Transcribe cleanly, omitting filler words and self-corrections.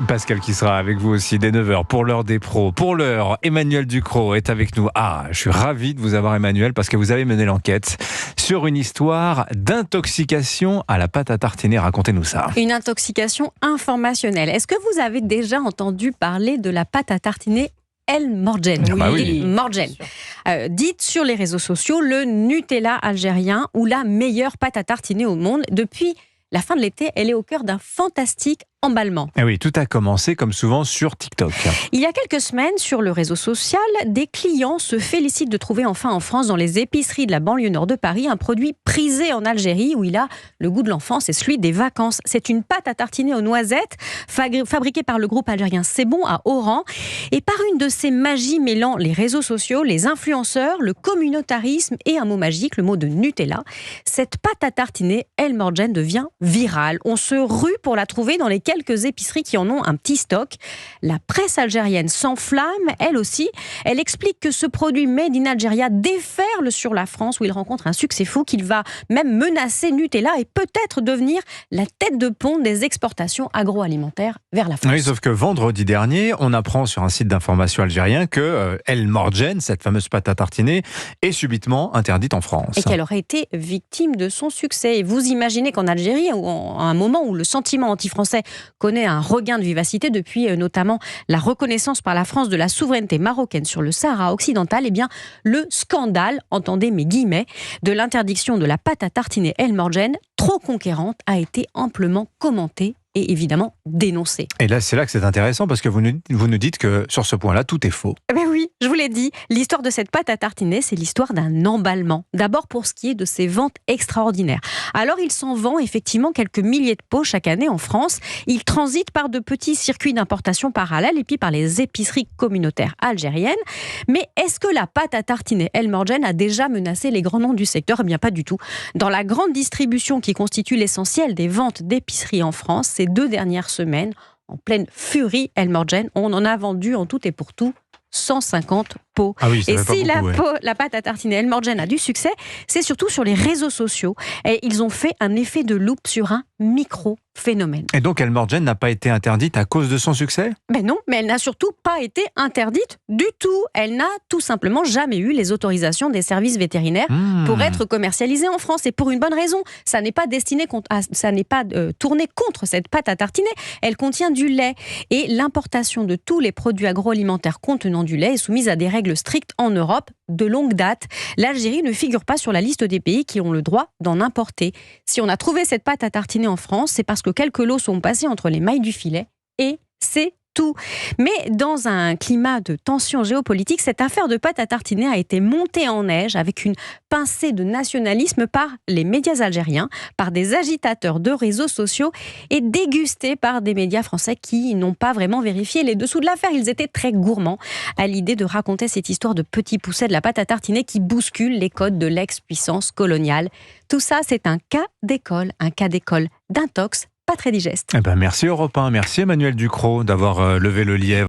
Pascal qui sera avec vous aussi dès 9h pour l'heure des pros. Pour l'heure, Emmanuel Ducrot est avec nous. Je suis ravi de vous avoir, Emmanuel, parce que vous avez mené l'enquête sur une histoire d'intoxication à la pâte à tartiner. Racontez-nous ça. Une intoxication informationnelle. Est-ce que vous avez déjà entendu parler de la pâte à tartiner El Morgen? Oui. Morgen. Dite sur les réseaux sociaux le Nutella algérien ou la meilleure pâte à tartiner au monde. Depuis la fin de l'été, elle est au cœur d'un fantastique emballement. Et oui, tout a commencé comme souvent sur TikTok. Il y a quelques semaines, sur le réseau social, des clients se félicitent de trouver enfin en France, dans les épiceries de la banlieue nord de Paris, un produit prisé en Algérie où il a le goût de l'enfance et celui des vacances. C'est une pâte à tartiner aux noisettes fabriquée par le groupe algérien C'est Bon à Oran. Et par une de ces magies mêlant les réseaux sociaux, les influenceurs, le communautarisme et un mot magique, le mot de Nutella, cette pâte à tartiner El Morgen devient virale. On se rue pour la trouver dans les quelques épiceries qui en ont un petit stock. La presse algérienne s'enflamme, elle aussi. Elle explique que ce produit made in Algeria déferle sur la France où il rencontre un succès fou, qu'il va même menacer Nutella et peut-être devenir la tête de pont des exportations agroalimentaires vers la France. Oui, sauf que vendredi dernier, on apprend sur un site d'information algérien que El Morgen, cette fameuse pâte à tartiner, est subitement interdite en France. Et qu'elle aurait été victime de son succès. Et vous imaginez qu'en Algérie, à un moment où le sentiment anti-français connaît un regain de vivacité depuis notamment la reconnaissance par la France de la souveraineté marocaine sur le Sahara occidental, eh bien, le scandale, entendez mes guillemets, de l'interdiction de la pâte à tartiner El Morgen, trop conquérante, a été amplement commenté et évidemment dénoncé. Et là, c'est là que c'est intéressant parce que vous nous dites que sur ce point-là, tout est faux. Ben oui, je vous l'ai dit, l'histoire de cette pâte à tartiner, c'est l'histoire d'un emballement. D'abord pour ce qui est de ses ventes extraordinaires. Alors il s'en vend effectivement quelques milliers de pots chaque année en France. Il transite par de petits circuits d'importation parallèles et puis par les épiceries communautaires algériennes. Mais est-ce que la pâte à tartiner El Morgen a déjà menacé les grands noms du secteur? Eh bien pas du tout. Dans la grande distribution qui constitue l'essentiel des ventes d'épicerie en France, ces 2 dernières semaines, en pleine furie El Morgen, on en a vendu en tout et pour tout 150 pots. Ah oui, et si beaucoup, la pâte à tartiner El Morgen a du succès, c'est surtout sur les réseaux sociaux. Et ils ont fait un effet de loupe sur un micro-phénomène. Et donc El Morgen n'a pas été interdite à cause de son succès? Ben non, mais elle n'a surtout pas été interdite du tout. Elle n'a tout simplement jamais eu les autorisations des services vétérinaires pour être commercialisée en France. Et pour une bonne raison, ça n'est pas tourné contre cette pâte à tartiner. Elle contient du lait. Et l'importation de tous les produits agroalimentaires contenant du lait est soumise à des règles strictes en Europe de longue date. L'Algérie ne figure pas sur la liste des pays qui ont le droit d'en importer. Si on a trouvé cette pâte à tartiner en France, c'est parce que quelques lots sont passés entre les mailles du filet et c'est tout. Mais dans un climat de tension géopolitique, cette affaire de pâte à tartiner a été montée en neige avec une pincée de nationalisme par les médias algériens, par des agitateurs de réseaux sociaux et dégustée par des médias français qui n'ont pas vraiment vérifié les dessous de l'affaire. Ils étaient très gourmands à l'idée de raconter cette histoire de petit pousset de la pâte à tartiner qui bouscule les codes de l'ex-puissance coloniale. Tout ça, c'est un cas d'école d'intox pas très digeste. Merci Europe 1, merci Emmanuel Ducrot d'avoir levé le lièvre.